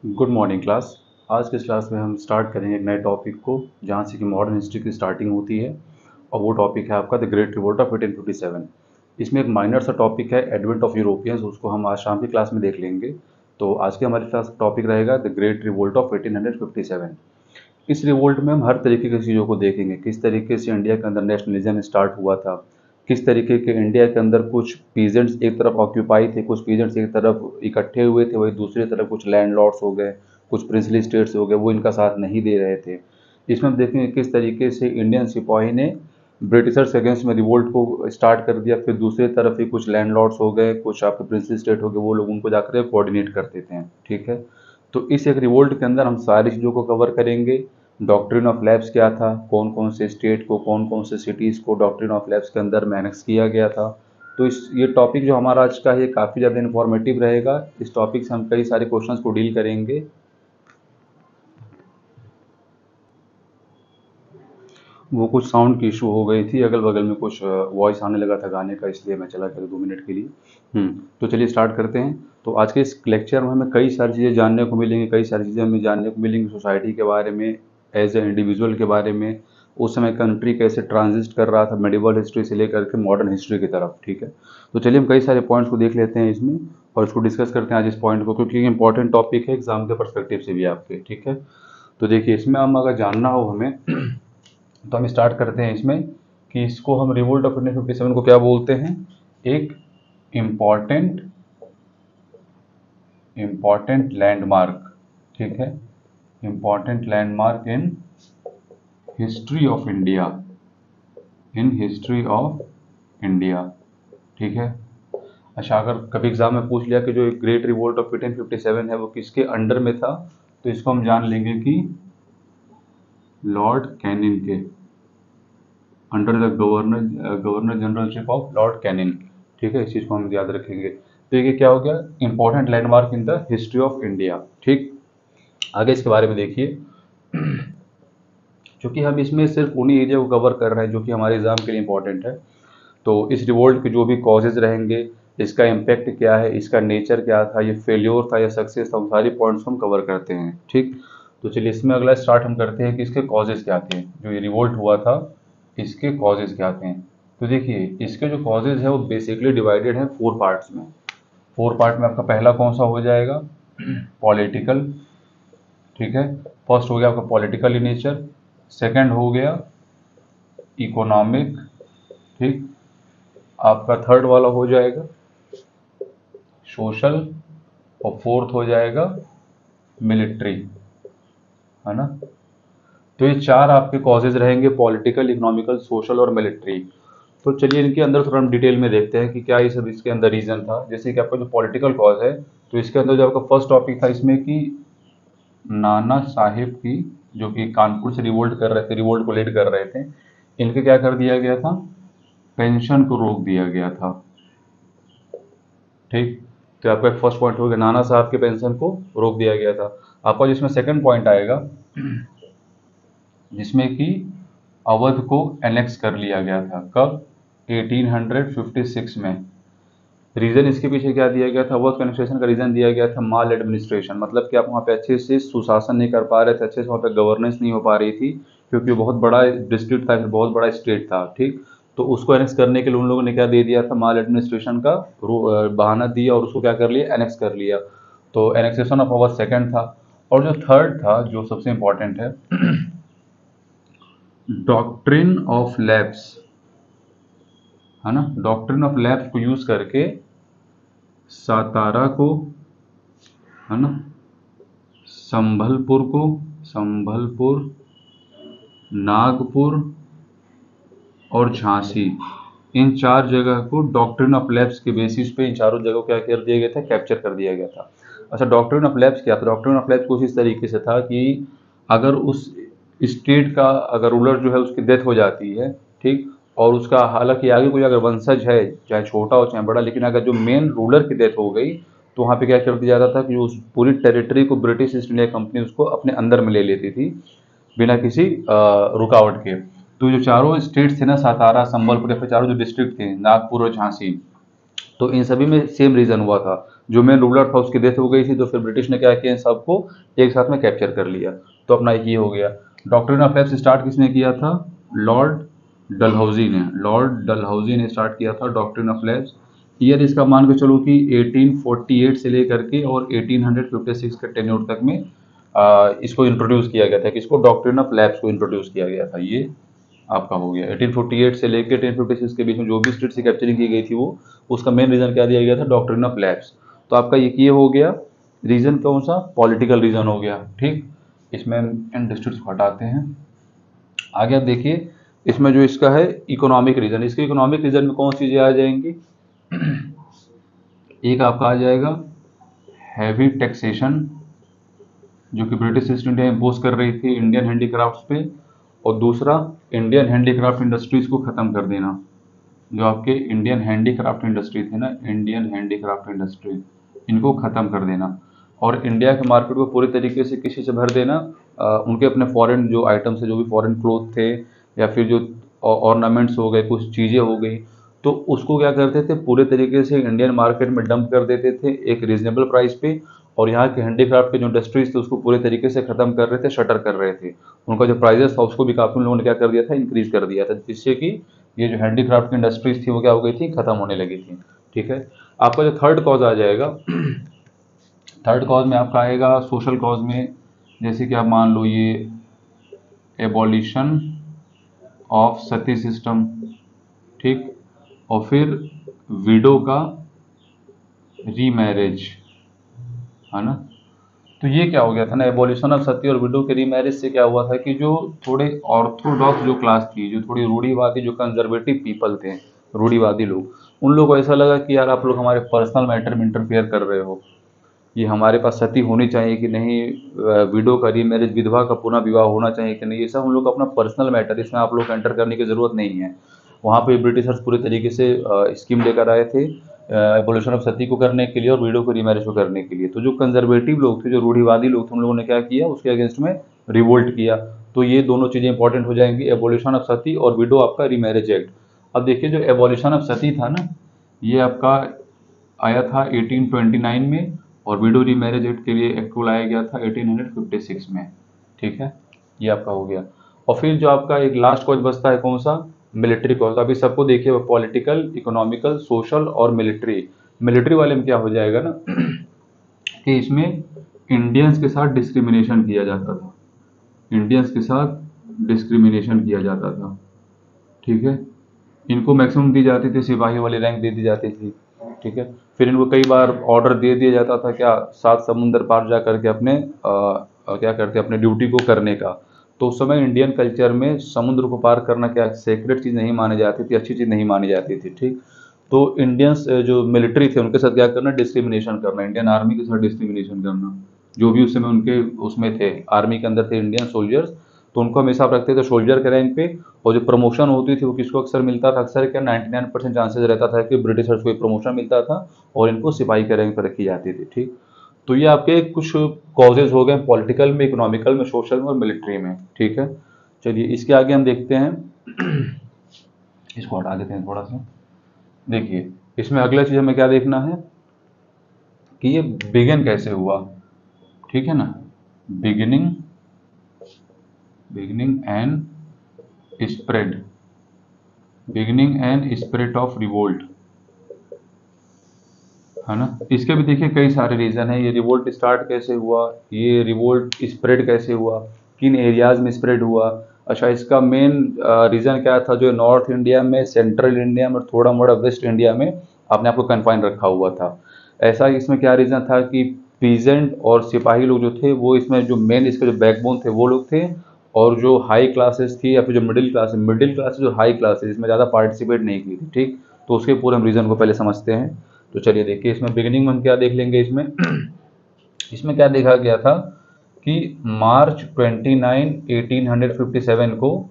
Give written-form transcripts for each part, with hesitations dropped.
Good morning class. आज के इस क्लास में हम स्टार्ट करेंगे एक नए टॉपिक को, जहाँ से कि मॉडर्न हिस्ट्री की स्टार्टिंग होती है। और वो टॉपिक है आपका द ग्रेट रिवोल्ट ऑफ 1857। इसमें एक माइनर सा टॉपिक है एडवेंट ऑफ यूरोपियंस, उसको हम आज शाम की क्लास में देख लेंगे। तो आज के हमारे क्लास टॉपिक रहेगा द ग्रेट रिवोल्ट ऑफ 1857। इस रिवोल्ट में हम हर तरीके की चीज़ों को देखेंगे, किस तरीके से इंडिया के अंदर नेशनलिज्म स्टार्ट हुआ था, किस तरीके के इंडिया के अंदर कुछ पीजेंट्स एक तरफ ऑक्यूपाई थे, कुछ पीजेंट्स एक तरफ इकट्ठे हुए थे, वही दूसरी तरफ कुछ लैंडलॉर्ड्स हो गए, कुछ प्रिंसली स्टेट्स हो गए, वो इनका साथ नहीं दे रहे थे। इसमें हम देखेंगे किस तरीके से इंडियन सिपाही ने ब्रिटिशर्स के अगेंस्ट में रिवोल्ट को स्टार्ट कर दिया, फिर दूसरी तरफ ही कुछ लैंडलॉर्ड्स हो गए, कुछ आपके प्रिंसली स्टेट हो गए, वो लोग उनको जाकर कोऑर्डिनेट करते थे। ठीक है, तो इस एक रिवोल्ट के अंदर हम सारी चीज़ों को कवर करेंगे। डॉक्ट्रिन ऑफ लैप्स क्या था, कौन कौन से स्टेट को, कौन कौन से सिटीज़ को डॉक्ट्रिन ऑफ लैप्स के अंदर मैनेक्स किया गया था। तो ये टॉपिक जो हमारा आज का है, ये काफ़ी ज़्यादा इन्फॉर्मेटिव रहेगा। इस टॉपिक से हम कई सारे क्वेश्चंस को डील करेंगे। वो कुछ साउंड की इशू हो गई थी, अगल बगल में कुछ वॉइस आने लगा था गाने का, इसलिए मैं चला गया था 2 मिनट के लिए। तो चलिए स्टार्ट करते हैं। तो आज के इस लेक्चर में हमें कई सारी चीज़ें जानने को मिलेंगी, कई सारी चीज़ें हमें जानने को मिलेंगी सोसाइटी के बारे में, एज ए इंडिविजुअल के बारे में, उस समय कंट्री कैसे ट्रांजिस्ट कर रहा था मेडिवल हिस्ट्री से लेकर के मॉडर्न हिस्ट्री की तरफ। ठीक है, तो चलिए हम कई सारे पॉइंट्स को देख लेते हैं इसमें, और इसको डिस्कस करते हैं आज इस पॉइंट को, क्योंकि इंपॉर्टेंट टॉपिक है एग्जाम के परस्पेक्टिव से भी आपके। ठीक है, तो देखिए इसमें हम अगर जानना हो हमें तो हम स्टार्ट करते हैं इसमें कि इसको हम रिवोल्ट ऑफ 1857 को क्या बोलते हैं। एक इम्पॉर्टेंट इम्पॉर्टेंट लैंडमार्क। ठीक है, important landmark in history of India, in history of India. ठीक है, अच्छा अगर कभी एग्जाम में पूछ लिया कि जो ग्रेट रिवोल्ट ऑफ 1857 है वो किसके अंडर में था, तो इसको हम जान लेंगे कि लॉर्ड कैनिंग के under the governor generalship of Lord Canning. ठीक है, इस चीज़ को हम याद रखेंगे। तो ये क्या हो गया, important landmark in the history of India. ठीक, आगे इसके बारे में देखिए। क्योंकि हम इसमें सिर्फ उन्हीं एरिया को कवर कर रहे हैं जो कि हमारे एग्जाम के लिए इंपॉर्टेंट है। तो इस रिवोल्ट के जो भी कॉजेज रहेंगे, इसका इम्पैक्ट क्या है, इसका नेचर क्या था, ये फेल्योर था या सक्सेस था, उन सारी पॉइंट्स को हम कवर करते हैं। ठीक, तो चलिए इसमें अगला स्टार्ट हम करते हैं कि इसके कॉजेज क्या थे, जो ये रिवोल्ट हुआ था इसके कॉजेज क्या थे। तो देखिए इसके जो कॉजेज है वो बेसिकली डिवाइडेड है 4 पार्ट्स में। 4 पार्ट में आपका पहला कौन सा हो जाएगा, पॉलिटिकल। ठीक है, फर्स्ट हो गया आपका पॉलिटिकल इन नेचर, सेकंड हो गया इकोनॉमिक। ठीक, आपका थर्ड वाला हो जाएगा सोशल, और फोर्थ हो जाएगा मिलिट्री, है ना। तो ये 4 आपके कॉजेज रहेंगे, पॉलिटिकल, इकोनॉमिकल, सोशल और मिलिट्री। तो चलिए इनके अंदर थोड़ा हम डिटेल में देखते हैं कि क्या ये सब इसके अंदर रीजन था। जैसे कि आपका जो पॉलिटिकल कॉज है, तो इसके अंदर जो आपका फर्स्ट टॉपिक था इसमें कि नाना साहिब की, जो कि कानपुर से रिवोल्ट कर रहे थे, रिवोल्ट को लीड कर रहे थे, इनके क्या कर दिया गया था, पेंशन को रोक दिया गया था। ठीक, तो आपका फर्स्ट पॉइंट हो गया, नाना साहब के पेंशन को रोक दिया गया था। आपका जिसमें सेकंड पॉइंट आएगा, जिसमें कि अवध को एनेक्स कर लिया गया था। कब, 1856 में। रीजन इसके पीछे क्या दिया गया था, अवध को एनेक्सेशन का रीजन दिया गया था माल एडमिनिस्ट्रेशन, मतलब कि आप वहाँ पे अच्छे से सुशासन नहीं कर पा रहे थे, अच्छे से वहाँ पे गवर्नेंस नहीं हो पा रही थी, क्योंकि बहुत बड़ा डिस्ट्रिक्ट था, बहुत बड़ा स्टेट था। ठीक, तो उसको एनेक्स करने के लिए उन लोगों ने क्या दे दिया था, माल एडमिनिस्ट्रेशन का बहाना दिया और उसको क्या कर लिया, एनेक्स कर लिया। तो एनेक्सेशन ऑफ अवध सेकंड था। और जो थर्ड था, जो सबसे इंपॉर्टेंट है, डॉक्ट्रिन ऑफ लैप्स, है ना। डॉक्ट्रिन ऑफ लैप्स को यूज करके सातारा को, है ना, संभलपुर, नागपुर और झांसी, इन 4 जगह को डॉक्ट्रिन ऑफ लैप्स के बेसिस पे इन चारों जगह को क्या कर दिया गया था, कैप्चर कर दिया गया था। अच्छा, डॉक्ट्रिन ऑफ लैप्स क्या था, डॉक्ट्रिन ऑफ लैप्स कुछ इस तरीके से था कि अगर उस स्टेट का अगर रूलर जो है उसकी डेथ हो जाती है, ठीक, और उसका हालांकि आगे कोई अगर वंशज है, चाहे छोटा हो चाहे बड़ा, लेकिन अगर जो मेन रूलर की डेथ हो गई, तो वहाँ पे क्या कर दिया जाता था कि उस पूरी टेरिटरी को ब्रिटिश ईस्ट इंडिया कंपनी उसको अपने अंदर में ले लेती थी, बिना किसी रुकावट के। तो जो चारों स्टेट्स थे ना, सातारा, संबलपुर, या फिर चारों जो डिस्ट्रिक्ट थे, नागपुर और झांसी, तो इन सभी में सेम रीज़न हुआ था, जो मेन रूलर था उसकी डेथ हो गई थी, तो फिर ब्रिटिश ने क्या किया, इन सबको एक साथ में कैप्चर कर लिया। तो अपना ये हो गया। डॉक्ट्रिन ऑफ लैब्स स्टार्ट किसने किया था? लॉर्ड डलहौजी ने। लॉर्ड डलहौजी ने स्टार्ट किया था डॉक्ट्रिन ऑफ लैब्स। ईयर इसका मान के चलो कि 1848 से लेकर के और 1856 के टेन्योर तक में इसको इंट्रोड्यूस किया गया था। किसको? डॉक्ट्रिन ऑफ लैब्स को इंट्रोड्यूस किया गया था। ये आपका हो गया 1848 से लेकर 1856 के बीच में जो भी स्टेट से कैप्चरिंग की गई थी वो, उसका मेन रीज़न क्या दिया गया था? Doctrine of labs. तो आपका ये हो गया रीज़न, कौन सा? पॉलिटिकल रीज़न हो गया। ठीक, इसमें इन डिस्ट्रिक्ट्स को हटाते हैं। आगे आप देखिए, इसमें जो इसका है इकोनॉमिक रीज़न, इसके इकोनॉमिक रीज़न में कौन सी चीज़ें आ जाएंगी? एक आपका आ जाएगा हैवी टैक्सेशन, जो कि ब्रिटिश ईस्ट इंडिया इम्पोज कर रही थी इंडियन हैंडीक्राफ्ट्स पे, और दूसरा इंडियन हैंडीक्राफ्ट इंडस्ट्रीज को ख़त्म कर देना। जो आपके इंडियन हैंडीक्राफ्ट इंडस्ट्री थी ना, इंडियन हैंडीक्राफ्ट इंडस्ट्री, इनको ख़त्म कर देना और इंडिया के मार्केट को पूरी तरीके से किसी से भर देना। उनके अपने फॉरेन जो आइटम्स है, जो भी फॉरेन क्लोथ थे या फिर जो ऑर्नामेंट्स हो गए, कुछ चीज़ें हो गई, तो उसको क्या करते थे, पूरे तरीके से इंडियन मार्केट में डंप कर देते थे एक रीजनेबल प्राइस पे, और यहाँ के हैंडीक्राफ्ट के जो इंडस्ट्रीज थे उसको पूरे तरीके से ख़त्म कर रहे थे, शटर कर रहे थे। उनका जो प्राइजेस था उसको भी काफ़ी उन लोगों ने क्या कर दिया था, इंक्रीज कर दिया था, जिससे कि ये जो हैंडीक्राफ्ट की इंडस्ट्रीज थी वो क्या हो गई थी, ख़त्म होने लगी थी। ठीक है, आपका जो थर्ड कॉज आ जाएगा, थर्ड कॉज में आपका आएगा सोशल कॉज में, जैसे कि आप मान लो ये एबॉलिशन ऑफ सती सिस्टम, ठीक, और फिर विडो का रीमैरिज, है ना। तो ये क्या हो गया था ना, एबॉलिशन ऑफ सती और विडो के रीमैरिज से क्या हुआ था कि जो थोड़े ऑर्थोडॉक्स जो क्लास थी, जो थोड़ी रूढ़िवादी, जो कंजर्वेटिव पीपल थे, रूढ़िवादी लोग, उन लोगों को ऐसा लगा कि यार आप लोग हमारे पर्सनल मैटर में इंटरफेयर कर रहे हो, ये हमारे पास सती होनी चाहिए कि नहीं, विडो का रीमैरिज, विधवा का पुनः विवाह होना चाहिए कि नहीं, ये सब हम लोग का अपना पर्सनल मैटर, इसमें आप लोग एंटर करने की ज़रूरत नहीं है। वहाँ पे ब्रिटिशर्स पूरे तरीके से स्कीम लेकर आए थे एबोलिशन ऑफ सती को करने के लिए और विडो को रीमैरिज को करने के लिए। तो जो कंजर्वेटिव लोग थे, जो रूढ़िवादी लोग थे, उन लोगों ने क्या किया, उसके अगेंस्ट में रिवोल्ट किया। तो ये दोनों चीज़ें इंपॉर्टेंट हो जाएंगी, एबोलिशन ऑफ सती और विडो आपका रीमैरिज एक्ट। अब देखिए, जो एबोलिशन ऑफ सती था ना, ये आपका आया था 1829 में, और विडो रीमैरिज एक्ट के लिए एक्ट को लाया गया था 1856 में। ठीक है, ये आपका हो गया। और फिर जो आपका एक लास्ट कॉज बचता है, कौन सा? Military cause. अभी सबको देखिए, पॉलिटिकल, इकोनॉमिकल, सोशल और मिलिट्री। मिलिट्री वाले में क्या हो जाएगा ना कि इसमें इंडियंस के साथ डिस्क्रिमिनेशन किया जाता था, इंडियंस के साथ डिस्क्रिमिनेशन किया जाता था। ठीक है, इनको मैक्सिमम दी जाती थी, सिपाही वाली रैंक दे दी जाती थी। ठीक है, फिर इनको कई बार ऑर्डर दे दिया जाता था क्या, 7 समुंदर पार जा करके अपने क्या करते, अपने ड्यूटी को करने का। तो उस समय इंडियन कल्चर में समुद्र को पार करना क्या सेक्रेट चीज़ नहीं मानी जाती थी, अच्छी चीज़ नहीं मानी जाती थी। ठीक, तो इंडियंस जो मिलिट्री थे उनके साथ क्या करना, डिस्क्रिमिनेशन करना, इंडियन आर्मी के साथ डिस्क्रिमिनेशन करना। जो भी उस समय उनके उसमें थे, आर्मी के अंदर थे इंडियन सोल्जर्स, तो उनको हमेशा आप रखते थे सोल्जर के रैंक पे। और जो प्रमोशन होती थी वो किसको अक्सर मिलता था, अक्सर क्या 99% चांसेस रहता था कि ब्रिटिशर्स को प्रमोशन मिलता था और इनको सिपाही के रैंक पर रखी जाती थी। ठीक, तो ये आपके कुछ कॉजेज हो गए पॉलिटिकल में, इकोनॉमिकल में, सोशल में और मिलिट्री में। ठीक है, चलिए इसके आगे हम देखते हैं, इसको हटा देते हैं थोड़ा सा। देखिए, इसमें अगला चीज़ हमें क्या देखना है कि ये बिगिन कैसे हुआ। ठीक है ना, beginning, beginning and spread, beginning and spread of revolt, है ना। इसके भी देखिए कई सारे रीज़न है, ये रिवोल्ट स्टार्ट कैसे हुआ, ये रिवोल्ट स्प्रेड कैसे हुआ, किन एरियाज में स्प्रेड हुआ। अच्छा, इसका मेन रीज़न क्या था, जो नॉर्थ इंडिया में, सेंट्रल इंडिया में और थोड़ा मोड़ा वेस्ट इंडिया में अपने आप को कन्फाइन रखा हुआ था। ऐसा इसमें क्या रीज़न था कि पीजेंट और सिपाही लोग जो थे वो इसमें जो मेन इसके जो बैकबोन थे वो लोग थे, और जो हाई क्लासेस थी या फिर जो मिडिल क्लासेस जो हाई क्लासेस इसमें ज़्यादा पार्टिसिपेट नहीं की थी। ठीक, तो उसके पूरे हम रीज़न को पहले समझते हैं। तो चलिए देखिए, इसमें बिगिनिंग में हम क्या देख लेंगे, इसमें इसमें क्या देखा गया था कि मार्च 29 1857 को,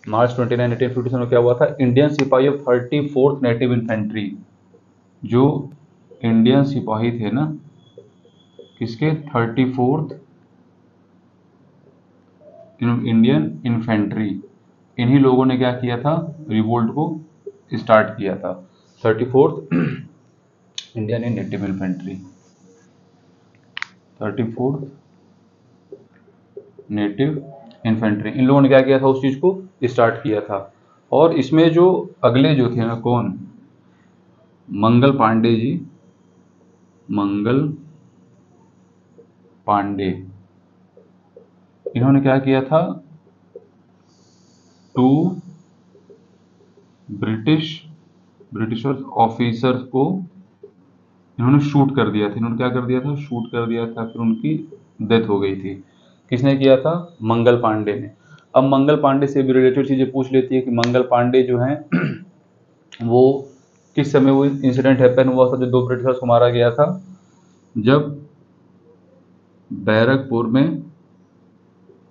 मार्च 29 1857 में क्या हुआ था, इंडियन सिपाही ऑफ 34th नेटिव इन्फेंट्री, जो इंडियन सिपाही थे ना, किसके, 34th इंडियन इन्फेंट्री, इन्हीं लोगों ने क्या किया था, रिवोल्ट को स्टार्ट किया था। 34th इंडिया ने नेटिव इन्फेंट्री, 34 नेटिव इन्फेंट्री, इन लोगों ने क्या किया था, उस चीज़ को स्टार्ट किया था। और इसमें जो अगले जो थे ना, कौन, मंगल पांडे जी, मंगल पांडे, इन्होंने क्या किया था, टू ब्रिटिशर्स ऑफिसर्स को इन्होंने शूट कर दिया था। इन्होंने क्या कर दिया था, शूट कर दिया था, फिर उनकी डेथ हो गई थी। किसने किया था, मंगल पांडे ने। अब मंगल पांडे से भी रिलेटेड चीज़ें पूछ लेती है कि मंगल पांडे जो हैं वो किस समय वो इंसिडेंट हैपन हुआ था, जो 2 ब्रिटिशर्स को मारा गया था, जब बैरकपुर में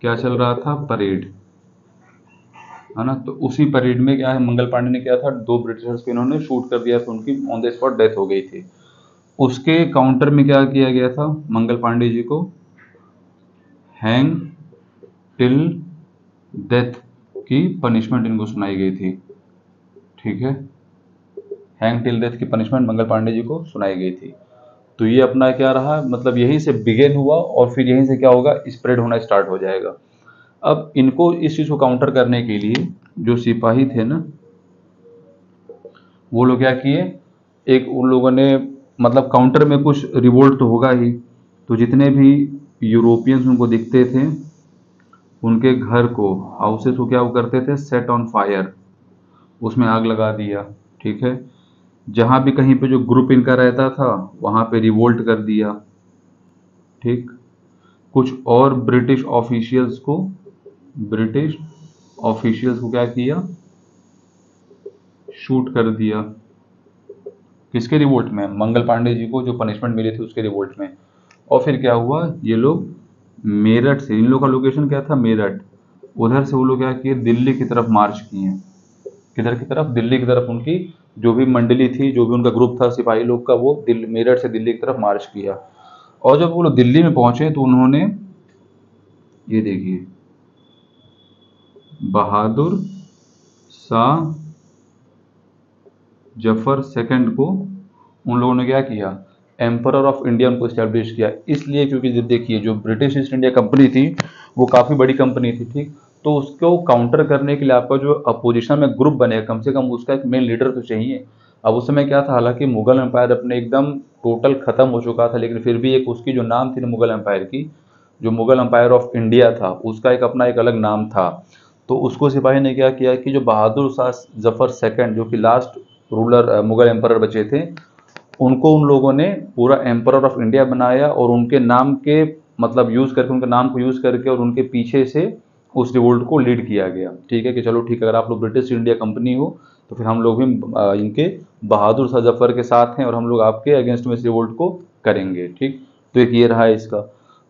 क्या चल रहा था, परेड, है ना। तो उसी परेड में क्या है, मंगल पांडे ने किया था, 2 ब्रिटिशर्स को इन्होंने शूट कर दिया था, उनकी ऑन द स्पॉट डेथ हो गई थी। उसके काउंटर में क्या किया गया था, मंगल पांडे जी को हैंग टिल डेथ की पनिशमेंट इनको सुनाई गई थी। ठीक है, हैंग टिल डेथ की पनिशमेंट मंगल पांडे जी को सुनाई गई थी। तो ये अपना क्या रहा, मतलब यहीं से बिगेन हुआ और फिर यहीं से क्या होगा, स्प्रेड होना स्टार्ट हो जाएगा। अब इनको इस चीज़ को काउंटर करने के लिए जो सिपाही थे ना, वो लोग क्या किए, एक उन लोगों ने, मतलब काउंटर में कुछ रिवोल्ट तो होगा ही, तो जितने भी यूरोपियंस उनको दिखते थे, उनके घर को, हाउसेस को क्या वो करते थे, सेट ऑन फायर, उसमें आग लगा दिया। ठीक है, जहाँ भी कहीं पे जो ग्रुप इनका रहता था वहाँ पे रिवोल्ट कर दिया। ठीक, कुछ और ब्रिटिश ऑफिशियल्स को क्या किया, शूट कर दिया। किसके रिवोल्ट में, मंगल पांडे जी को जो पनिशमेंट मिली थी उसके रिवोल्ट में। और फिर क्या हुआ, ये लोग मेरठ से, इन लोग का लोकेशन क्या था, मेरठ, उधर से वो लोग क्या किए, दिल्ली की तरफ मार्च किए। किधर की तरफ, दिल्ली की तरफ। उनकी जो भी मंडली थी, जो भी उनका ग्रुप था सिपाही लोग का, वो मेरठ से दिल्ली की तरफ मार्च किया। और जब वो लोग दिल्ली में पहुंचे तो उन्होंने, ये देखिए, बहादुर शाह जफर सेकंड को उन लोगों ने क्या किया, एम्परर ऑफ इंडिया उनको इस्टेब्लिश किया। इसलिए क्योंकि जब देखिए, जो ब्रिटिश ईस्ट इंडिया कंपनी थी वो काफ़ी बड़ी कंपनी थी। ठीक, तो उसको काउंटर करने के लिए आपका जो अपोजिशन में ग्रुप बनेगा, कम से कम उसका एक मेन लीडर तो चाहिए। अब उस समय क्या था, हालांकि मुगल एम्पायर अपने एकदम टोटल ख़त्म हो चुका था, लेकिन फिर भी एक उसकी जो नाम थी ना मुगल एम्पायर की, जो मुगल एम्पायर ऑफ इंडिया था, उसका एक अपना एक अलग नाम था। तो उसको सिपाही ने क्या किया कि जो बहादुर शाह जफर सेकंड, जो कि लास्ट रूलर मुगल एम्परर बचे थे, उनको उन लोगों ने पूरा एम्परर ऑफ इंडिया बनाया, और उनके नाम के, मतलब यूज़ करके, उनके नाम को यूज़ करके और उनके पीछे से उस रिवोल्ट को लीड किया गया। ठीक है, कि चलो ठीक है, अगर आप लोग ब्रिटिश इंडिया कंपनी हो तो फिर हम लोग भी इनके बहादुर शाह जफर के साथ हैं, और हम लोग आपके अगेंस्ट में इस रिवोल्ट को करेंगे। ठीक, तो एक ये रहा है इसका।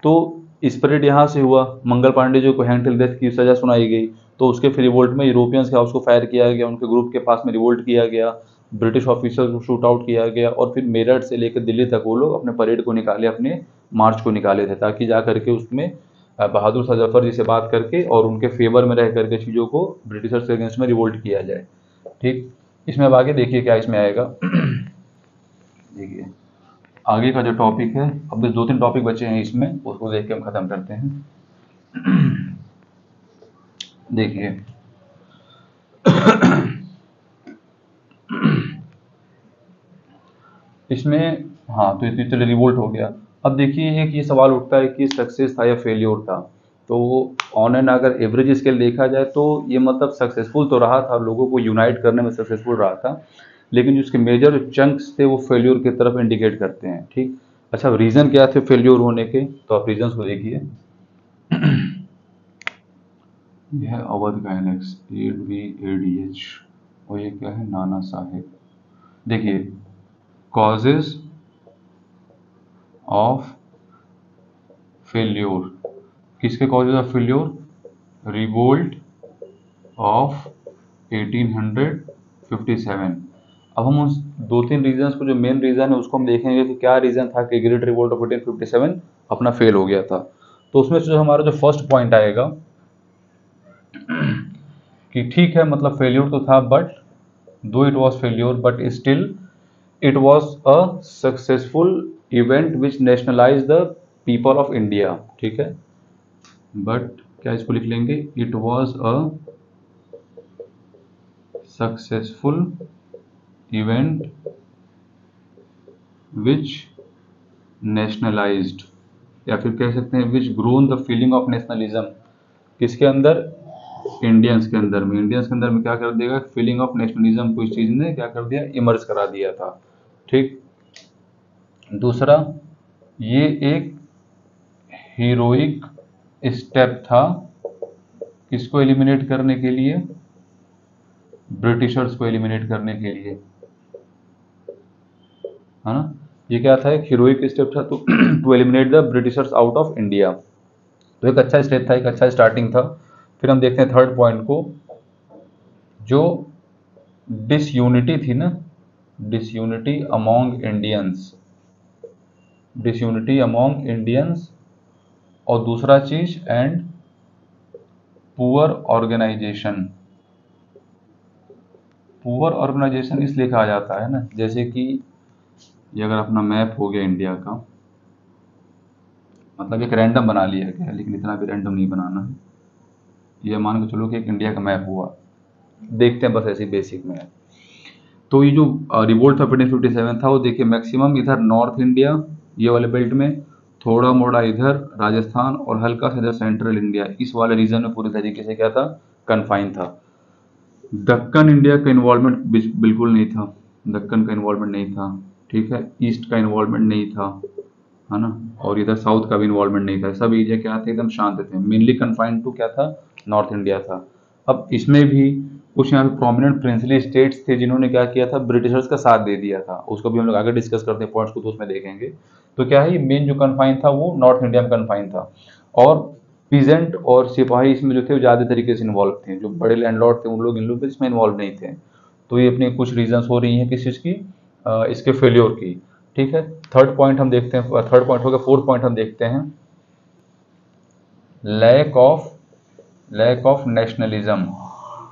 तो इस परेड यहाँ से हुआ, मंगल पांडे जी को हैंग टिल डेथ की सजा सुनाई गई। तो उसके फिर रिवोल्ट में यूरोपियंस के हाउस को फायर किया गया, उनके ग्रुप के पास में रिवोल्ट किया गया, ब्रिटिश ऑफिसर्स को शूट आउट किया गया, और फिर मेरठ से लेकर दिल्ली तक वो लोग अपने परेड को निकाले, अपने मार्च को निकाले थे, ताकि जा करके उसमें बहादुर शाह जफर जी से बात करके और उनके फेवर में रह करके चीज़ों को ब्रिटिशर्स के अगेंस्ट में रिवोल्ट किया जाए। ठीक, इसमें अब आगे देखिए क्या इसमें आएगा। देखिए आगे का जो टॉपिक है, अब 2-3 टॉपिक बचे हैं इसमें, उसको देख के हम ख़त्म करते हैं। देखिए इसमें, हाँ, तो ये चलिए रिवोल्ट हो गया। अब देखिए एक ये सवाल उठता है कि सक्सेस था या फेलियर था। तो ऑन एंड अगर एवरेज स्केल देखा जाए तो ये मतलब सक्सेसफुल तो रहा था, लोगों को यूनाइट करने में सक्सेसफुल रहा था, लेकिन जो उसके मेजर चंक्स थे वो फेल्योर की तरफ इंडिकेट करते हैं। ठीक, अच्छा, रीज़न क्या थे फेल्योर होने के, तो आप रीजंस को देखिए। यह है अवध का एनेक्स, ADVADH, और ये क्या है, नाना साहेब। देखिए कॉजेज ऑफ फेल्योर, किसके causes of failure, revolt of 1857। अब हम उस 2-3 रीजंस को, जो मेन रीज़न है उसको हम देखेंगे कि क्या रीज़न था कि ग्रेट रिवोल्ट ऑफ 1857 अपना फेल हो गया था। तो उसमें से जो हमारा जो फर्स्ट पॉइंट आएगा कि ठीक है, मतलब फेल्योर तो था, but though it was failure but still it was a successful event which nationalize the people of India, ठीक है, बट क्या इसको लिख लेंगे, it was a successful event which nationalized, या फिर कह सकते हैं which grown the feeling of nationalism, किसके अंदर, इंडियंस के अंदर में, इंडियंस के अंदर में क्या कर देगा, फीलिंग ऑफ नेशनलिज्म को इस चीज ने क्या कर दिया, इमर्ज करा दिया था, ठीक। दूसरा, ये एक हीरोइक स्टेप था किसको एलिमिनेट करने के लिए, ब्रिटिशर्स को एलिमिनेट करने के लिए, है ना। ये क्या था, एक हीरोइक स्टेप था to eliminate the Britishers out of India. तो एक अच्छा स्टेप था, एक अच्छा स्टार्टिंग था। फिर हम देखते हैं थर्ड पॉइंट को, जो डिसयूनिटी थी ना, disunity among Indians, disunity among Indians, और दूसरा चीज and poor organisation. Poor organisation इसलिए कहा जाता है ना, जैसे कि ये अगर अपना मैप हो गया इंडिया का, मतलब एक रैंडम बना लिया गया, लेकिन इतना भी रैंडम नहीं बनाना है, ये मान के चलो कि एक इंडिया का मैप हुआ, देखते हैं बस ऐसी बेसिक में है। तो ये जो रिवोल्ट ऑफ 1857 था, वो देखिए मैक्सिमम इधर नॉर्थ इंडिया ये वाले बेल्ट में, थोड़ा मोड़ा इधर राजस्थान, और हल्का सा इधर सेंट्रल इंडिया, इस वाले रीजन में पूरी तरीके से क्या था, कन्फाइन था। दक्कन इंडिया का इन्वॉल्वमेंट बिल्कुल नहीं था, दक्कन का इन्वॉल्वमेंट नहीं था, ठीक है, ईस्ट का इन्वॉल्वमेंट नहीं था, है ना, और इधर साउथ का भी इन्वॉल्वमेंट नहीं था, सब एरिया क्या थे, एकदम शांत थे, मेनली कन्फाइंड टू क्या था, नॉर्थ इंडिया था। अब इसमें भी कुछ यहाँ पे प्रोमिनेंट प्रिंसली स्टेट्स थे जिन्होंने क्या किया था, ब्रिटिशर्स का साथ दे दिया था, उसको भी हम लोग आगे डिस्कस करते हैं पॉइंट्स को, तो उसमें देखेंगे। तो क्या है, ये मेन जो कन्फाइन था वो नॉर्थ इंडिया में कन्फाइन था, और पीजेंट और सिपाही इसमें जो थे वो ज़्यादा तरीके से इन्वॉल्व थे, जो बड़े लैंडलॉर्ड थे उन लोग इन लोग इसमें इन्वॉल्व नहीं थे। तो ये अपनी कुछ रीजंस हो रही हैं किस चीज़ की, इसके फेल्योर की, ठीक है। थर्ड पॉइंट हम देखते हैं, थर्ड पॉइंट हो गया, फोर्थ पॉइंट हम देखते हैं, lack of nationalism,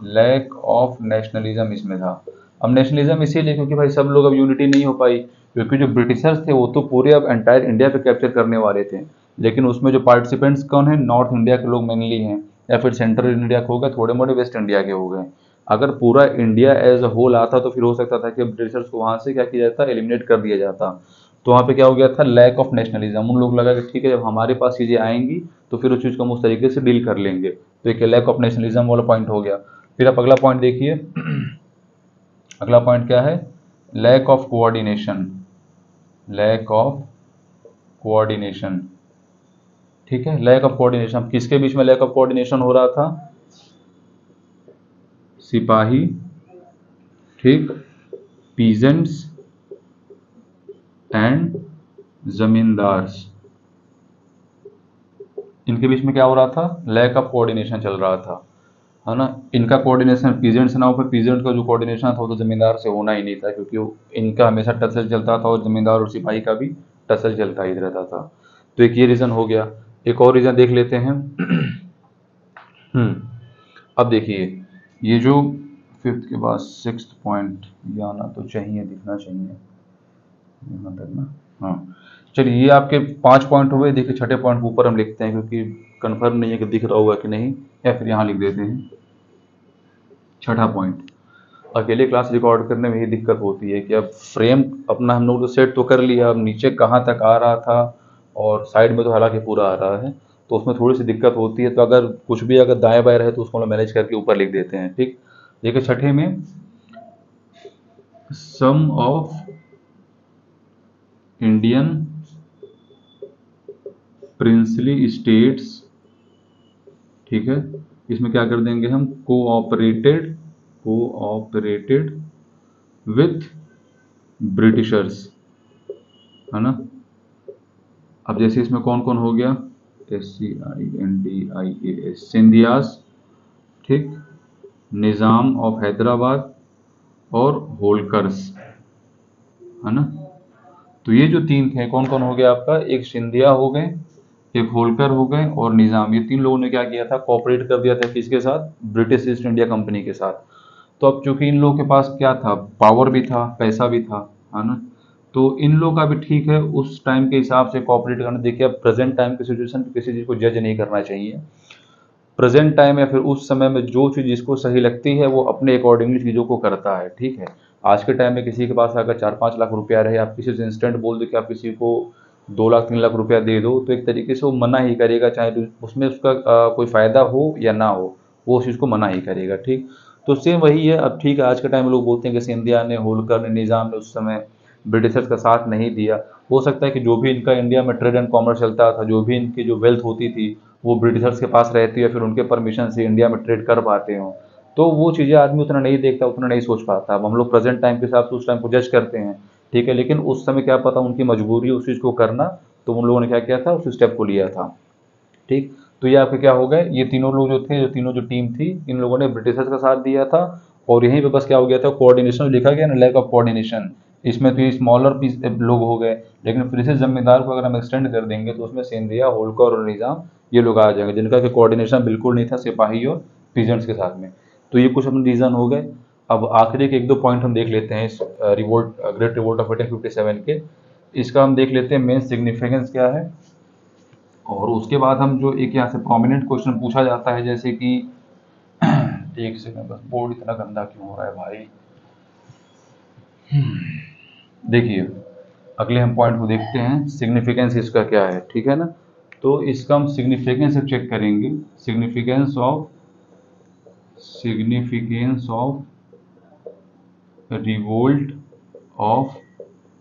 lack of nationalism इसमें था। अब नेशनलिज्म इसीलिए क्योंकि भाई सब लोग अब यूनिटी नहीं हो पाई, क्योंकि जो ब्रिटिशर्स थे वो तो पूरे अब एंटायर इंडिया पे कैप्चर करने वाले थे, लेकिन उसमें जो पार्टिसिपेंट्स कौन है, नॉर्थ इंडिया के लोग मेनली हैं, या फिर सेंट्रल इंडिया के हो गए, थोड़े मोड़े वेस्ट इंडिया के हो गए। अगर पूरा इंडिया एज अ होल आता तो फिर हो सकता था कि ब्रिटिशर्स को वहाँ से क्या किया जाता, एलिमिनेट कर दिया जाता। तो वहाँ पे क्या हो गया था, लैक ऑफ नेशनलिज्म, उन लोग लगा कि ठीक है जब हमारे पास चीज़ें आएंगी तो फिर उस चीज़ को हम उस तरीके से डील कर लेंगे, तो एक लैक ऑफ नेशनलिज्म वाला पॉइंट हो गया। फिर आप अगला पॉइंट देखिए, अगला पॉइंट क्या है, lack of coordination, lack of coordination, ठीक है, लैक ऑफ कोऑर्डिनेशन। किसके बीच में लैक ऑफ कोऑर्डिनेशन हो रहा था, सिपाही, ठीक, पीजेंट्स एंड जमींदार्स, इनके बीच में क्या हो रहा था, लैक ऑफ कोऑर्डिनेशन चल रहा था, है ना। इनका कोऑर्डिनेशन पीजेंट से ना हो, फिर पीजेंट का जो कोऑर्डिनेशन था वो तो जमींदार से होना ही नहीं था, क्योंकि इनका हमेशा टसल चलता था और जमींदार और सिपाही का भी टसल चलता ही रहता था। तो एक ये रीज़न हो गया। एक और रीज़न देख लेते हैं। अब देखिए, ये जो फिफ्थ के बाद सिक्स्थ पॉइंट, ये आना तो चाहिए, दिखना चाहिए यहाँ तक ना, हाँ चलिए, ये आपके 5 पॉइंट हुए। देखिए छठे पॉइंट ऊपर हम लिखते हैं, क्योंकि कन्फर्म नहीं है कि दिख रहा होगा कि नहीं, या फिर यहाँ लिख देते हैं। छठा पॉइंट, अकेले क्लास रिकॉर्ड करने में ही दिक्कत होती है कि अब फ्रेम अपना हम लोग तो सेट तो कर लिया, अब नीचे कहाँ तक आ रहा था और साइड में तो हालांकि पूरा आ रहा है, तो उसमें थोड़ी सी दिक्कत होती है। तो अगर कुछ भी अगर दाएं बाएं रहे तो उसको हम मैनेज करके ऊपर लिख देते हैं, ठीक। देखिए छठे में, सम ऑफ इंडियन प्रिंसली स्टेट्स, ठीक है, इसमें क्या कर देंगे हम, कोऑपरेटेड विथ ब्रिटिशर्स, है ना। अब जैसे इसमें कौन कौन हो गया, SCINDIAS, सिंधियास, ठीक, निज़ाम ऑफ हैदराबाद और होलकर्स, है ना। तो ये जो तीन थे, कौन कौन हो गया आपका, एक सिंधिया हो गए, एक होलकर हो गए और निज़ाम, ये तीन लोगों ने क्या किया था, कोऑपरेट कर दिया था किसके साथ, ब्रिटिश ईस्ट इंडिया कंपनी के साथ। तो अब चूंकि इन लोगों के पास क्या था, पावर भी था, पैसा भी था, है ना। तो इन लोग का भी ठीक है उस टाइम के हिसाब से कोऑपरेट करना। देखिए अब प्रेजेंट टाइम की सिचुएशन पे किसी चीज़ को जज नहीं करना चाहिए। प्रेजेंट टाइम या फिर उस समय में जो चीज़ जिसको सही लगती है वो अपने अकॉर्डिंगली चीज़ों को करता है, ठीक है। आज के टाइम में किसी के पास अगर 4-5 लाख रुपया रहे, आप किसी से इंस्टेंट बोल दो कि आप किसी को 2 लाख 3 लाख रुपया दे दो, तो एक तरीके से वो मना ही करेगा, चाहे तो उसमें उसका कोई फ़ायदा हो या ना हो, वो उस चीज़ को मना ही करेगा, ठीक। तो सेम वही है। अब ठीक है, आज के टाइम में लोग बोलते हैं कि सिंधिया ने, होलकर ने, निज़ाम ने उस समय ब्रिटिशर्स का साथ नहीं दिया। हो सकता है कि जो भी इनका इंडिया में ट्रेड एंड कॉमर्स चलता था, जो भी इनकी जो वेल्थ होती थी, वो ब्रिटिशर्स के पास रहती है, फिर उनके परमिशन से इंडिया में ट्रेड कर पाते हो। तो वो चीज़ें आदमी उतना नहीं देखता, उतना नहीं सोच पाता। अब हम लोग प्रेजेंट टाइम के हिसाब से उस टाइम को जज करते हैं, ठीक है, लेकिन उस समय क्या पता उनकी मजबूरी है उस चीज़ को करना, तो उन लोगों ने क्या किया था, उस स्टेप को लिया था, ठीक। तो ये आपके क्या हो गए, ये तीनों लोग जो थे, जो तीनों जो टीम थी, इन लोगों ने ब्रिटिशर्स का साथ दिया था। और यहीं पे बस क्या हो गया था, कोऑर्डिनेशन लिखा गया ना, लैक ऑफ कोऑर्डिनेशन। इसमें तो ये स्मॉलर पीस लोग हो गए, लेकिन फिर से जमींदार को अगर हम एक्सटेंड कर देंगे तो उसमें सिंधिया, होलकर और निज़ाम ये लोग आ जाएंगे, जिनका कि कोऑर्डिनेशन बिल्कुल नहीं था सिपाही और पीजेंट्स के साथ में। तो ये कुछ अपने रीज़न हो गए। अब आखिरी के 1-2 पॉइंट हम देख लेते हैं इस रिवोल्ट, ग्रेट रिवोल्ट ऑफ 1857 के। इसका हम देख लेते हैं मेन सिग्निफिकेंस क्या है, और उसके बाद हम जो एक यहाँ से प्रोमिनेंट क्वेश्चन पूछा जाता है, जैसे कि एक सेकंड, बस बोर्ड इतना गंदा क्यों हो रहा है भाई। देखिए अगले हम पॉइंट को देखते हैं, सिग्निफिकेंस इसका क्या है, ठीक है ना। तो इसका हम सिग्निफिकेंस से चेक करेंगे, सिग्निफिकेंस ऑफ रिवोल्ट ऑफ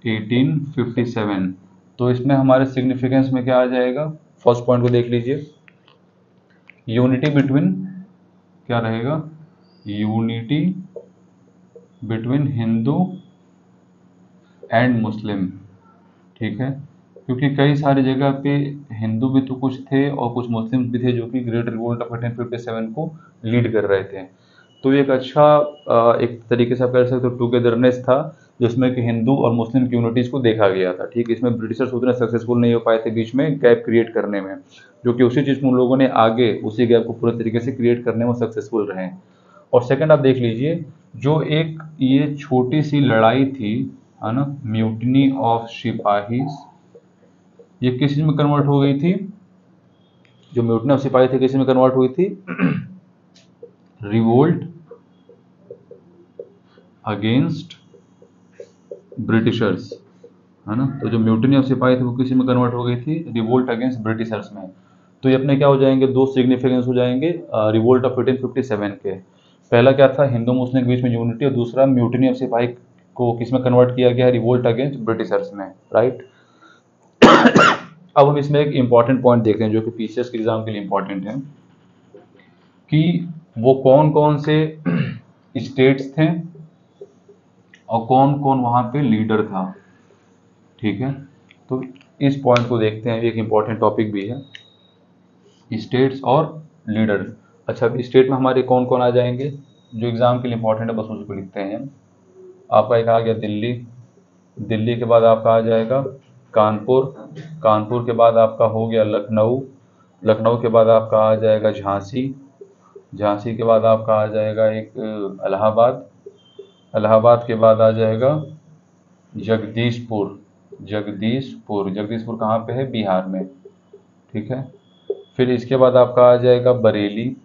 1857। तो इसमें हमारे सिग्निफिकेंस में क्या आ जाएगा, फर्स्ट पॉइंट को देख लीजिए, यूनिटी बिटवीन, क्या रहेगा, unity between Hindu and Muslim, ठीक है। क्योंकि कई सारी जगह पे हिंदू भी तो कुछ थे और कुछ मुस्लिम भी थे जो कि ग्रेट रिवोल्ट ऑफ 1857 को लीड कर रहे थे। तो ये एक अच्छा एक तरीके से आप कह सकते हो टुगेदरनेस था, जिसमें कि हिंदू और मुस्लिम कम्युनिटीज़ को देखा गया था, ठीक। इसमें ब्रिटिशर्स उतने सक्सेसफुल नहीं हो पाए थे बीच में गैप क्रिएट करने में, जो कि उसी चीज़ को उन लोगों ने आगे उसी गैप को पूरे तरीके से क्रिएट करने में सक्सेसफुल रहे। और सेकंड आप देख लीजिए, जो एक ये छोटी सी लड़ाई थी, है ना, म्यूटनी ऑफ सिपाहीज, ये किस चीज़ में कन्वर्ट हो गई थी, जो म्यूटनी ऑफ सिपाही थी किस में कन्वर्ट हुई थी, रिवोल्ट अगेंस्ट ब्रिटिशर्स, है ना। तो जो म्यूटनी ऑफ सिपाही थी वो किसी में कन्वर्ट हो गई थी, रिवोल्ट अगेंस्ट ब्रिटिशर्स में। तो ये अपने क्या हो जाएंगे, दो सिग्निफिकेंस हो जाएंगे रिवोल्ट ऑफ 1857 के। पहला क्या था, हिंदू मुस्लिम के बीच में यूनिटी, और दूसरा म्यूटनी ऑफ सिपाही को किस में कन्वर्ट किया गया, रिवोल्ट अगेंस्ट ब्रिटिशर्स में, राइट। अब हम इसमें एक इंपॉर्टेंट पॉइंट देखते हैं जो कि पीसीएस के एग्जाम के लिए इंपॉर्टेंट है, कि वो कौन कौन से स्टेट्स थे और कौन कौन वहाँ पे लीडर था, ठीक है। तो इस पॉइंट को देखते हैं, एक इम्पॉर्टेंट टॉपिक भी है, स्टेट्स और लीडर। अच्छा, अब स्टेट में हमारे कौन कौन आ जाएंगे जो एग्ज़ाम के लिए इंपॉर्टेंट है, बस उसको लिखते हैं। आपका एक आ गया दिल्ली, दिल्ली के बाद आपका आ जाएगा कानपुर, कानपुर के बाद आपका हो गया लखनऊ, लखनऊ के बाद आपका आ जाएगा झांसी, झांसी के बाद आपका आ जाएगा एक इलाहाबाद, इलाहाबाद के बाद आ जाएगा जगदीशपुर, जगदीशपुर, जगदीशपुर कहाँ पे है, बिहार में, ठीक है। फिर इसके बाद आपका आ जाएगा बरेली,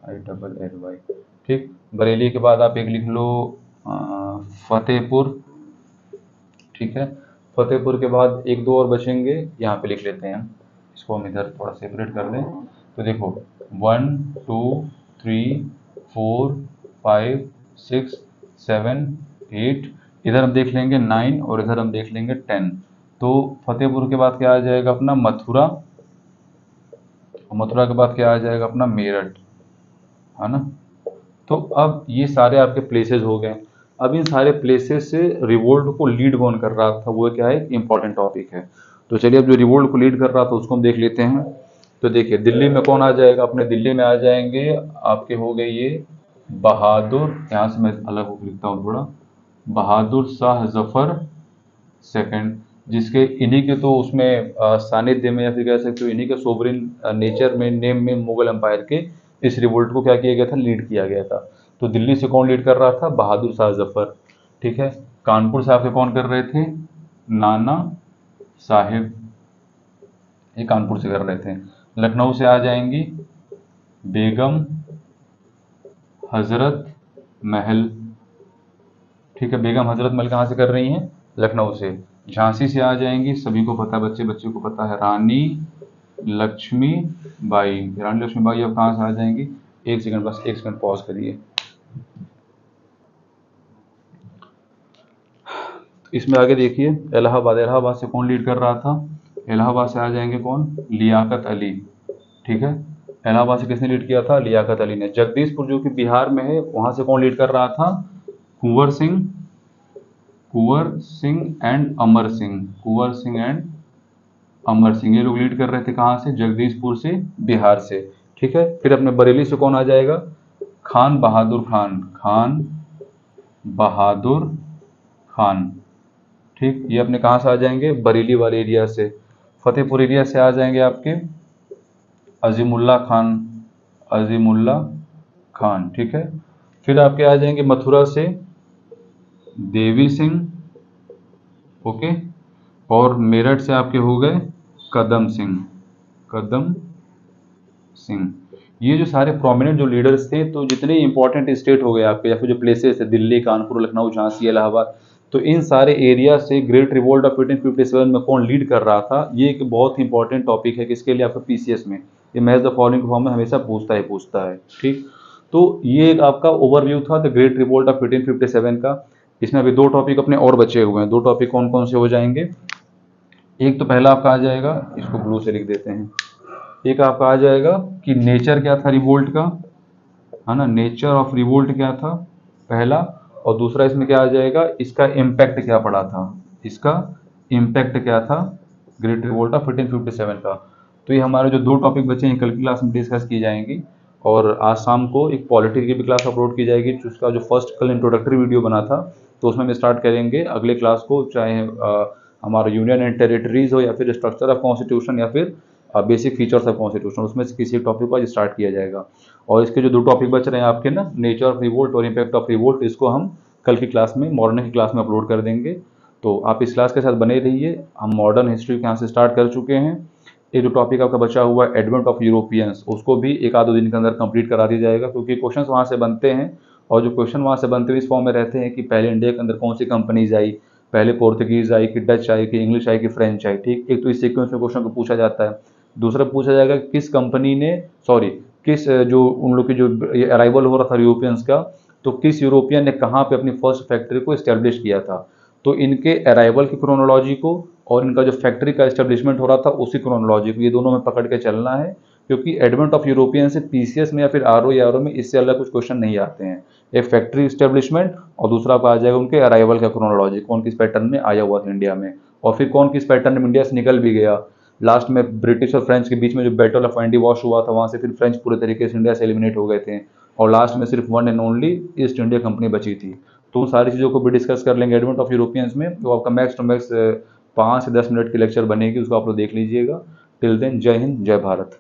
ILLY, ठीक। बरेली के बाद आप एक लिख लो फतेहपुर, ठीक है। फतेहपुर के बाद एक दो और बचेंगे, यहाँ पे लिख लेते हैं, इसको हम इधर थोड़ा सेपरेट कर दें। तो देखो 1 2 3 4 5 6 7 8, इधर हम देख लेंगे 9 और इधर हम देख लेंगे 10। तो फतेहपुर के बाद क्या आ जाएगा अपना मथुरा, और मथुरा के बाद क्या आ जाएगा अपना मेरठ, है ना। तो अब ये सारे आपके प्लेसेस हो गए। अब इन सारे प्लेसेस से रिवोल्ट को लीड कौन कर रहा था, वो क्या है, इंपॉर्टेंट टॉपिक है। तो चलिए अब जो रिवोल्ट को लीड कर रहा था उसको हम देख लेते हैं। तो देखिए दिल्ली में कौन आ जाएगा, अपने दिल्ली में आ जाएंगे आपके, हो गए ये बहादुर, यहाँ से मैं अलग लिखता हूँ थोड़ा, बहादुर शाह जफर सेकंड, जिसके इन्हीं के तो उसमें सानिध्य में, या फिर कह सकते हो इन्हीं के सोवरेन नेचर में, नेम में मुगल एम्पायर के इस रिवोल्ट को क्या किया गया था, लीड किया गया था। तो दिल्ली से कौन लीड कर रहा था, बहादुर शाह जफर, ठीक है। कानपुर से आपके कौन कर रहे थे, नाना साहेब, ये कानपुर से कर रहे थे। लखनऊ से आ जाएंगी बेगम हजरत महल, ठीक है, बेगम हजरत महल कहाँ से कर रही हैं, लखनऊ से। झांसी से आ जाएंगी, सभी को पता है, बच्चे बच्चे को पता है, रानी लक्ष्मी बाई। रानी लक्ष्मी बाई अब कहाँ से आ जाएंगी, एक सेकंड, बस एक सेकंड पॉज करिए। इसमें आगे देखिए, इलाहाबाद, इलाहाबाद से कौन लीड कर रहा था, इलाहाबाद से आ जाएंगे कौन, लियाकत अली, ठीक है। इलाहाबाद से किसने लीड किया था, लियाकत अली ने। जगदीशपुर जो कि बिहार में है, वहां से कौन लीड कर रहा था, कुंवर सिंह, कुंवर सिंह एंड अमर सिंह, कुंवर सिंह एंड अमर सिंह, ये लोग लीड कर रहे थे कहाँ से, जगदीशपुर से, बिहार से, ठीक है। फिर अपने बरेली से कौन आ जाएगा, खान बहादुर खान, खान बहादुर खान, ठीक, ये अपने कहाँ से आ जाएंगे, बरेली वाले एरिया से। फतेहपुर एरिया से आ जाएंगे आपके अजीमुल्ला खान, अजीमुल्ला खान, ठीक है। फिर आपके आ जाएंगे मथुरा से देवी सिंह, ओके, और मेरठ से आपके हो गए कदम सिंह, कदम सिंह। ये जो सारे प्रोमिनेंट जो लीडर्स थे, तो जितने इंपॉर्टेंट स्टेट हो गए आपके या फिर जो प्लेसेस थे, दिल्ली, कानपुर, लखनऊ, झांसी, इलाहाबाद, तो इन सारे एरिया से ग्रेट रिवोल्ट ऑफ 1857 में कौन लीड कर रहा था, ये एक बहुत इंपॉर्टेंट टॉपिक है किसके लिए, आपका पीसीएस में। ये मैच द फॉलोइंग फॉर्म में हमेशा पूछता है, ठीक। तो ये एक आपका ओवरव्यू था द ग्रेट रिवोल्ट ऑफ 1857 का। इसमें अभी दो टॉपिक अपने और बचे हुए हैं। दो टॉपिक कौन कौन से हो जाएंगे, एक तो पहला आपका आ जाएगा, इसको ब्लू से लिख देते हैं, एक आपका आ जाएगा कि नेचर क्या था रिवोल्ट का, है ना, नेचर ऑफ रिवोल्ट क्या था पहला, और दूसरा इसमें क्या आ जाएगा, इसका इम्पैक्ट क्या पड़ा था, इसका इम्पैक्ट क्या था ग्रेट रिवोल्ट ऑफ 1857 का। तो ये हमारे जो दो टॉपिक बचे हैं कल की क्लास में डिस्कस की जाएंगी, और आज शाम को एक पॉलिटी की भी क्लास अपलोड की जाएगी, जिसका जो फर्स्ट कल इंट्रोडक्टरी वीडियो बना था, तो उसमें हम स्टार्ट करेंगे अगले क्लास को, चाहे हमारा यूनियन एंड टेरिटरीज हो, या फिर स्ट्रक्चर ऑफ कॉन्स्टिट्यूशन, या फिर बेसिक फीचर्स ऑफ कॉन्स्टिट्यूशन, उसमें से किसी टॉपिक पर स्टार्ट किया जाएगा। और इसके जो दो टॉपिक बच रहे हैं आपके ना, नेचर ऑफ रिवोल्ट और इम्पैक्ट ऑफ रिवोल्ट, इसको हम कल की क्लास में, मॉर्निंग की क्लास में अपलोड कर देंगे। तो आप इस क्लास के साथ बने रहिए। हम मॉडर्न हिस्ट्री के यहाँ से स्टार्ट कर चुके हैं। एक जो टॉपिक आपका बचा हुआ है एडवेंट ऑफ यूरोपियंस, उसको भी एक आध दो दिन के अंदर कंप्लीट करा दिया जाएगा, क्योंकि क्वेश्चंस वहाँ से बनते हैं, और जो क्वेश्चन वहाँ से बनते हुए इस फॉर्म में रहते हैं कि पहले इंडिया के अंदर कौन सी कंपनीज आई, पहले पोर्तुगीज आई कि डच आई कि इंग्लिश आई कि फ्रेंच आई, ठीक। एक तो इस सीक्वेंस में क्वेश्चन को पूछा जाता है। दूसरा पूछा जाएगा किस कंपनी ने, सॉरी, किस जो उन लोग की जो अराइवल हो रहा था यूरोपियंस का, तो किस यूरोपियन ने कहाँ पे अपनी फर्स्ट फैक्ट्री को इस्टेब्लिश किया था। तो इनके अराइवल की क्रोनोलॉजी को और इनका जो फैक्ट्री का इस्टेब्लिशमेंट हो रहा था उसी क्रोनोलॉजी को, ये दोनों में पकड़ के चलना है, क्योंकि एडवेंट ऑफ यूरोपियन से पीसीएस में या फिर आरओ या आरओ में इससे अलग कुछ क्वेश्चन नहीं आते हैं। एक फैक्ट्री इस्टेब्लिशमेंट, और दूसरा आपका आ जाएगा उनके अराइवल का क्रोनोलॉजी, कौन किस पैटर्न में आया हुआ था इंडिया में, और फिर कौन किस पैटर्न में इंडिया से निकल भी गया। लास्ट में ब्रिटिश और फ्रेंच के बीच में जो बैटल ऑफ एंडी वॉश हुआ था, वहाँ से फिर फ्रेंच पूरे तरीके से इंडिया से एलिमिनेट हो गए थे, और लास्ट में सिर्फ one and only east India company बची थी। तो उन सारी चीज़ों को भी डिस्कस कर लेंगे एडवेंट ऑफ यूरोपियंस में। तो आपका मैक्स टू मैक्स 5 से 10 मिनट की लेक्चर बनेगी, उसको आप लोग देख लीजिएगा। टिल देन, जय हिंद, जय भारत।